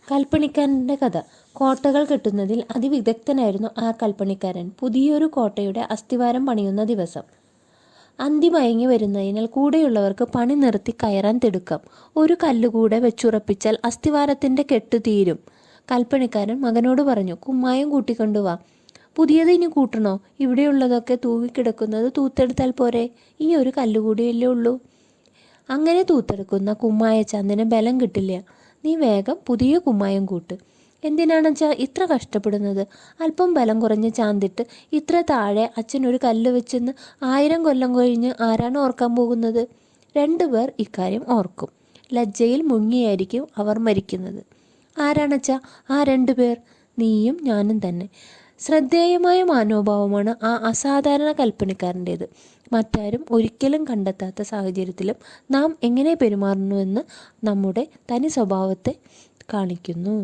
കൽപ്പണിക്കാരൻ്റെ കഥ. കോട്ടകൾ കെട്ടുന്നതിൽ അതിവിദഗ്ധനായിരുന്നു ആ കൽപ്പണിക്കാരൻ. പുതിയൊരു കോട്ടയുടെ അസ്ഥിവാരം പണിയുന്ന ദിവസം. അന്തി മയങ്ങി വരുന്നതിനാൽ കൂടെയുള്ളവർക്ക് പണി നിർത്തി കയറാൻ തിടുക്കം. ഒരു കല്ലുകൂടെ വെച്ചുറപ്പിച്ചാൽ അസ്ഥിവാരത്തിൻ്റെ കെട്ട് തീരും. കൽപ്പണിക്കാരൻ മകനോട് പറഞ്ഞു, കുമ്മായം കൂട്ടിക്കൊണ്ടുവാ. പുതിയത് ഇനി കൂട്ടണോ? ഇവിടെയുള്ളതൊക്കെ തൂവിക്കിടക്കുന്നത് തൂത്തെടുത്താൽ പോരെ? ഈ ഒരു കല്ലുകൂടിയല്ലേ ഉള്ളൂ. അങ്ങനെ തൂത്തെടുക്കുന്ന കുമ്മായച്ചാന്തിന് ബലം കിട്ടില്ല. നീ വേഗം പുതിയ കുമ്മായം കൂട്ട്. എന്തിനാണെച്ചാ ഇത്ര കഷ്ടപ്പെടുന്നത്? അല്പം ബലം കുറഞ്ഞ് ചാന്തിട്ട് ഇത്ര താഴെ അച്ഛൻ ഒരു കല്ല് വെച്ചെന്ന് 1000 കൊല്ലം കഴിഞ്ഞ് ആരാണ് ഓർക്കാൻ പോകുന്നത്? 2 പേർ ഇക്കാര്യം ഓർക്കും. ലജ്ജയിൽ മുങ്ങിയായിരിക്കും അവർ മരിക്കുന്നത്. ആരാണച്ചാ ആ 2 പേർ? നീയും ഞാനും തന്നെ. ശ്രദ്ധേയമായ മനോഭാവമാണ് ആ അസാധാരണ കൽപ്പണിക്കാരൻ്റേത്. മറ്റാരും ഒരിക്കലും കണ്ടെത്താത്ത സാഹചര്യത്തിലും നാം എങ്ങനെ പെരുമാറുന്നുവെന്ന് നമ്മുടെ തനി സ്വഭാവത്തെ കാണിക്കുന്നു.